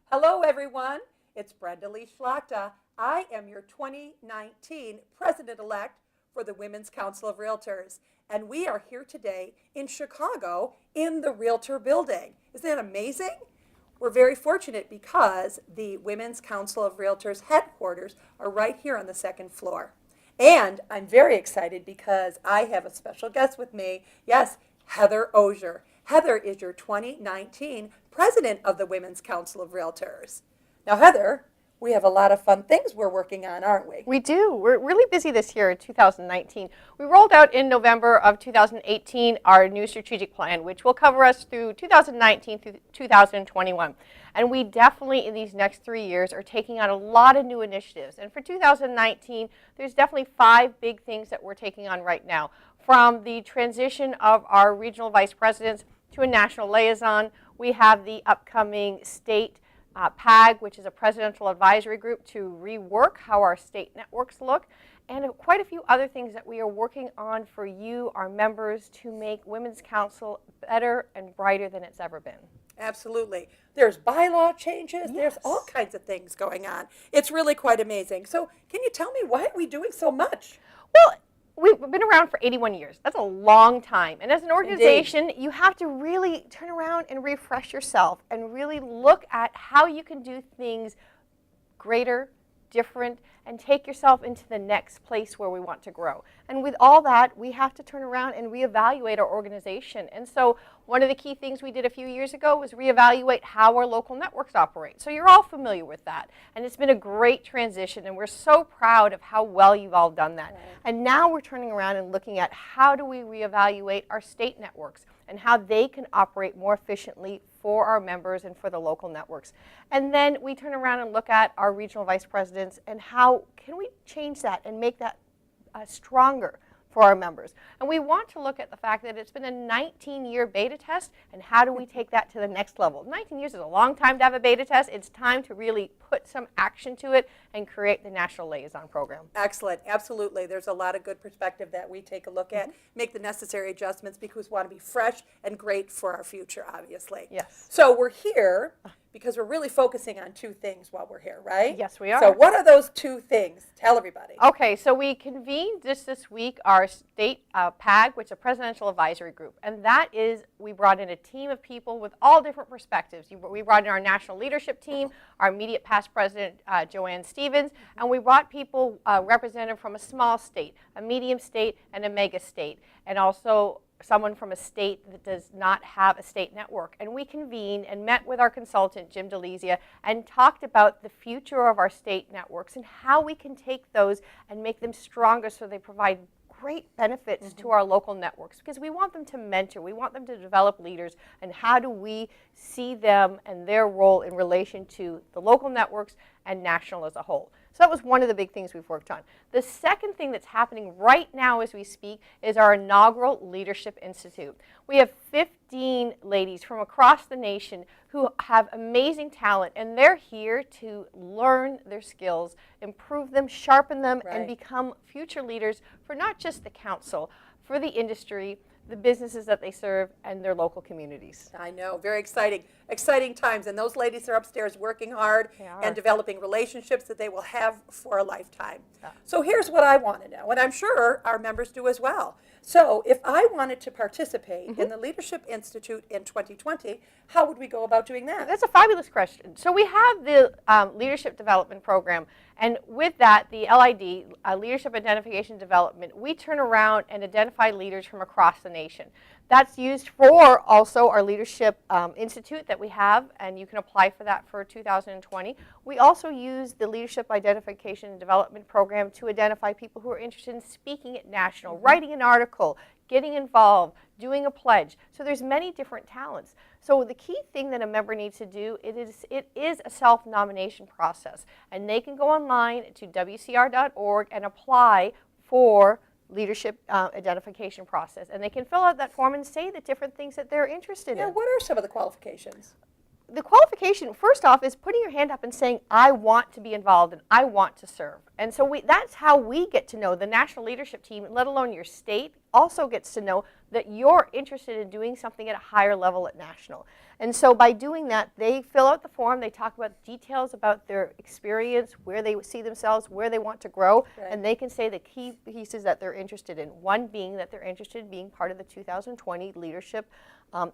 Hello, everyone. It's Brenda Lee Schlachta. I am your 2019 president-elect for the Women's Council of Realtors, and we are here today in Chicago in the Realtor Building. Isn't that amazing? We're very fortunate because the Women's Council of Realtors headquarters are right here on the second floor. And I'm very excited because I have a special guest with me. Yes, Heather Osier. Heather is your 2019 president of the Women's Council of Realtors. Now, Heather, we have a lot of fun things we're working on, aren't we? We do. We're really busy this year in 2019. We rolled out in November of 2018 our new strategic plan, which will cover us through 2019 through 2021. And we definitely, in these next 3 years, are taking on a lot of new initiatives. And for 2019, there's definitely 5 big things that we're taking on right now. From the transition of our regional vice presidents to a national liaison, we have the upcoming state PAG, which is a presidential advisory group to rework how our state networks look, and quite a few other things that we are working on for you, our members, to make Women's Council better and brighter than it's ever been. Absolutely. There's bylaw changes. Yes. There's all kinds of things going on. It's really quite amazing. So can you tell me, why are we doing so much? Well, we've been around for 81 years. That's a long time. And as an organization, you have to really turn around and refresh yourself and really look at how you can do things greater, different, and take yourself into the next place where we want to grow. And with all that, we have to turn around and reevaluate our organization. And so one of the key things we did a few years ago was reevaluate how our local networks operate. So you're all familiar with that. And it's been a great transition, and we're so proud of how well you've all done that. Right. And now we're turning around and looking at how do we reevaluate our state networks and how they can operate more efficiently for our members and for the local networks. And then we turn around and look at our regional vice presidents and how can we change that and make that stronger for our members. And we want to look at the fact that it's been a 19-year beta test, and how do we take that to the next level? 19 years is a long time to have a beta test. It's time to really put some action to it and create the National Liaison Program. Excellent. Absolutely. There's a lot of good perspective that we take a look at, make the necessary adjustments because we want to be fresh and great for our future, obviously. Yes. So we're here because we're really focusing on 2 things while we're here, right? Yes, we are. So what are those 2 things? Tell everybody. Okay, so we convened this week our state PAG, which is a presidential advisory group. And that is, we brought in a team of people with all different perspectives. We brought in our national leadership team, our immediate past president, Joanne Stevens, and we brought people represented from a small state, a medium state, and a mega state, and also someone from a state that does not have a state network. And we convened and met with our consultant, Jim DeLizia, and talked about the future of our state networks and how we can take those and make them stronger so they provide great benefits to our local networks, because we want them to mentor, we want them to develop leaders, and how do we see them and their role in relation to the local networks and national as a whole. So that was one of the big things we've worked on. The second thing that's happening right now as we speak is our inaugural Leadership Institute. We have 15 ladies from across the nation who have amazing talent, and they're here to learn their skills, improve them, sharpen them, and become future leaders for not just the council, for the industry, the businesses that they serve, and their local communities. I know, very exciting. Exciting times, and those ladies are upstairs working hard and developing relationships that they will have for a lifetime. So here's what I want to know, and I'm sure our members do as well. So if I wanted to participate in the Leadership Institute in 2020, how would we go about doing that? That's a fabulous question. So we have the Leadership Development Program, and with that, the LID, Leadership Identification Development, we turn around and identify leaders from across the nation. That's used for also our Leadership Institute that we have, and you can apply for that for 2020. We also use the Leadership Identification and Development Program to identify people who are interested in speaking at national, writing an article, getting involved, doing a pledge. So there's many different talents. So the key thing that a member needs to do, it is a self-nomination process, and they can go online to WCR.org and apply for leadership identification process, and they can fill out that form and say the different things that they're interested in. What are some of the qualifications? The qualification, first off, is putting your hand up and saying, I want to be involved and I want to serve. And so that's how we get to know the national leadership team, let alone your state, also gets to know that you're interested in doing something at a higher level at national. And so by doing that, they fill out the form, they talk about details about their experience, where they see themselves, where they want to grow, Right. and they can say the key pieces that they're interested in. One being that they're interested in being part of the 2020 Leadership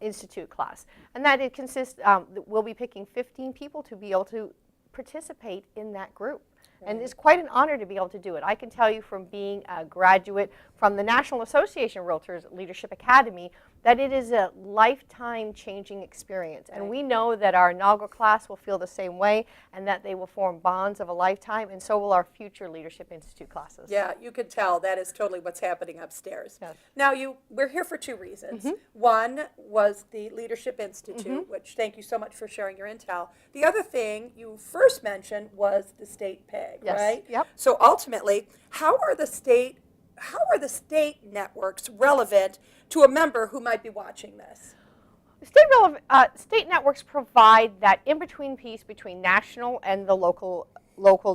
Institute class. And that it consists, we'll be picking 15 people to be able to participate in that group. And it's quite an honor to be able to do it. I can tell you from being a graduate from the National Association of Realtors Leadership Academy that it is a lifetime changing experience. And we know that our inaugural class will feel the same way and that they will form bonds of a lifetime, and so will our future Leadership Institute classes. Yeah, you could tell that is totally what's happening upstairs. Yes. Now, we're here for two reasons. One was the Leadership Institute, which thank you so much for sharing your intel. The other thing you first mentioned was the state PEG, Yes. right? Yep. So ultimately, how are the state networks relevant to a member who might be watching this? State networks provide that in-between piece between national and the local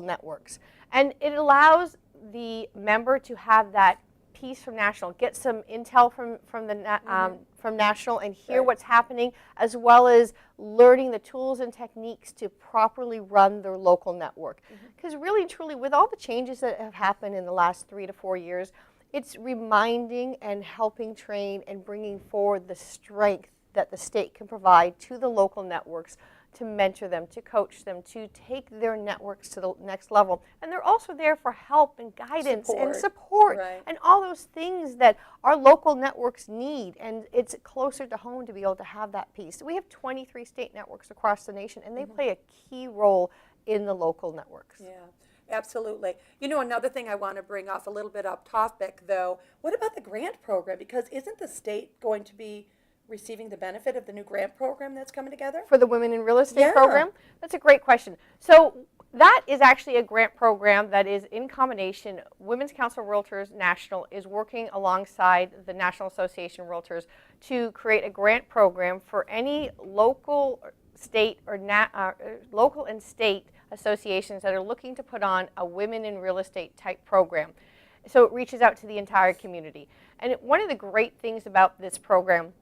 networks. And it allows the member to have that piece from national, get some intel from national and hear what's happening, as well as learning the tools and techniques to properly run their local network. Because really and truly, with all the changes that have happened in the last 3 to 4 years, it's reminding and helping train and bringing forward the strength that the state can provide to the local networks to mentor them, to coach them, to take their networks to the next level. And they're also there for help and guidance and support Right. and all those things that our local networks need. And it's closer to home to be able to have that piece. We have 23 state networks across the nation, and they play a key role in the local networks. Yeah, absolutely. You know, another thing I want to bring off a little bit off topic, though, what about the grant program? Because isn't the state going to be receiving the benefit of the new grant program that's coming together? For the Women in Real Estate Yeah. program? That's a great question. So that is actually a grant program that is in combination. Women's Council of Realtors National is working alongside the National Association of Realtors to create a grant program for any local, state, or local and state associations that are looking to put on a Women in Real Estate type program. So it reaches out to the entire community. And one of the great things about this program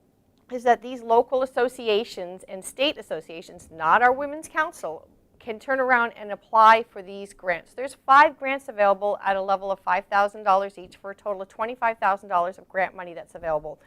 is that these local associations and state associations, not our Women's Council, can turn around and apply for these grants. There's 5 grants available at a level of $5,000 each for a total of $25,000 of grant money that's available.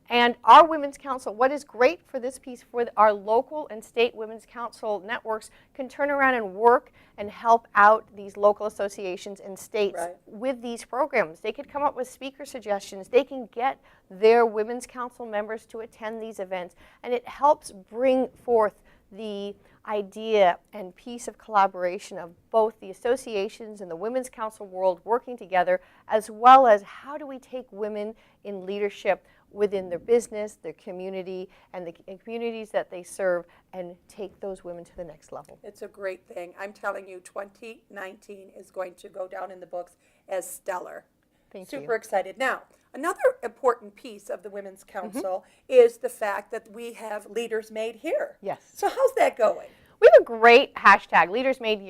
And our Women's Council, what is great for this piece, for our local and state Women's Council networks can turn around and work and help out these local associations and states with these programs. They could come up with speaker suggestions. They can get their Women's Council members to attend these events. And it helps bring forth the idea and piece of collaboration of both the associations and the Women's Council world working together, as well as how do we take women in leadership within their business, their community, and the communities that they serve, and take those women to the next level. It's a great thing. I'm telling you, 2019 is going to go down in the books as stellar. Thank you. Super excited. Now, another important piece of the Women's Council is the fact that we have Leaders Made Here. Yes. So how's that going? We have a great hashtag, Leaders Made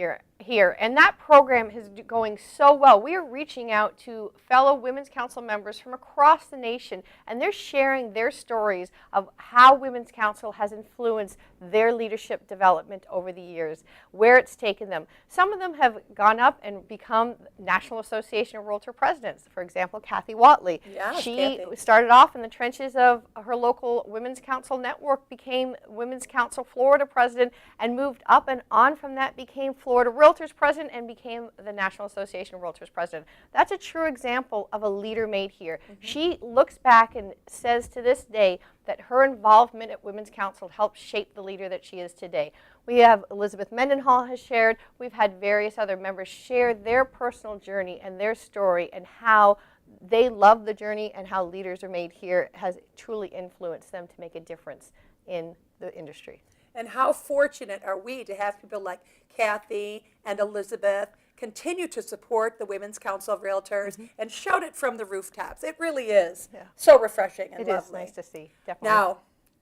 Here, and that program is going so well. We are reaching out to fellow Women's Council members from across the nation, and they're sharing their stories of how Women's Council has influenced their leadership development over the years, where it's taken them. Some of them have gone up and become National Association of Realtor Presidents. For example, Kathy Watley. Yes, she Kathy. started off in the trenches of her local Women's Council network, became Women's Council Florida President, and moved up and on from that, became Florida Realtors President, and became the National Association of Realtors President. That's a true example of a leader made here. She looks back and says to this day that her involvement at Women's Council helped shape the leader that she is today. We have Elizabeth Mendenhall has shared, we've had various other members share their personal journey and their story and how they love the journey and how Leaders Are Made Here has truly influenced them to make a difference in the industry. And how fortunate are we to have people like Kathy and Elizabeth continue to support the Women's Council of Realtors and shout it from the rooftops. It really is so refreshing and It lovely. is nice to see, definitely. Now,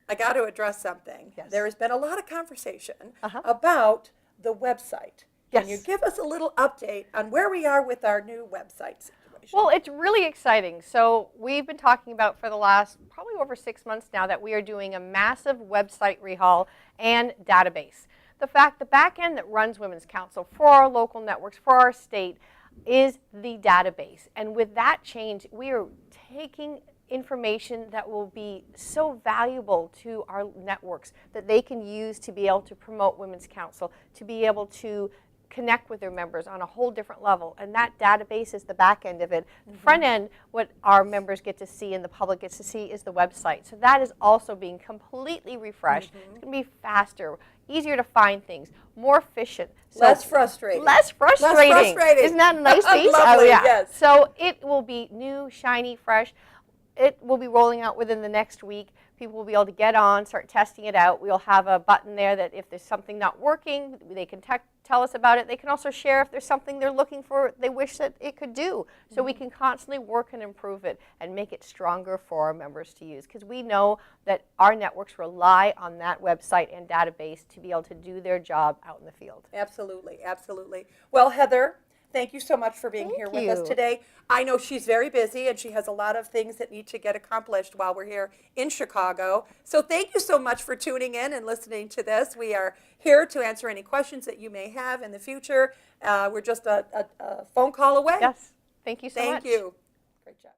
I got to address something. Yes. There has been a lot of conversation about the website. Can you Yes. give us a little update on where we are with our new website situation? Well, it's really exciting. So we've been talking about for the last probably over 6 months now that we are doing a massive website rehaul and database. The back end that runs Women's Council for our local networks, for our state, is the database. And with that change, we are taking information that will be so valuable to our networks that they can use to be able to promote Women's Council, to be able to connect with their members on a whole different level. And that database is the back end of it. The front end, what our members get to see and the public gets to see, is the website. So that is also being completely refreshed. It's going to be faster, easier to find things, more efficient. So Less frustrating. Less frustrating. Less frustrating. Isn't that a nice piece? Lovely, Oh, yeah. yes. So it will be new, shiny, fresh. It will be rolling out within the next week. People will be able to get on, start testing it out. We'll have a button there that if there's something not working, they can tell us about it. They can also share if there's something they're looking for, they wish that it could do. So we can constantly work and improve it and make it stronger for our members to use. Because we know that our networks rely on that website and database to be able to do their job out in the field. Absolutely, absolutely. Well, Heather, thank you so much for being here with us you. today. I know she's very busy and she has a lot of things that need to get accomplished while we're here in Chicago. So thank you so much for tuning in and listening to this. We are here to answer any questions that you may have in the future. We're just a phone call away. Yes. Thank you so much. Thank you. Great job.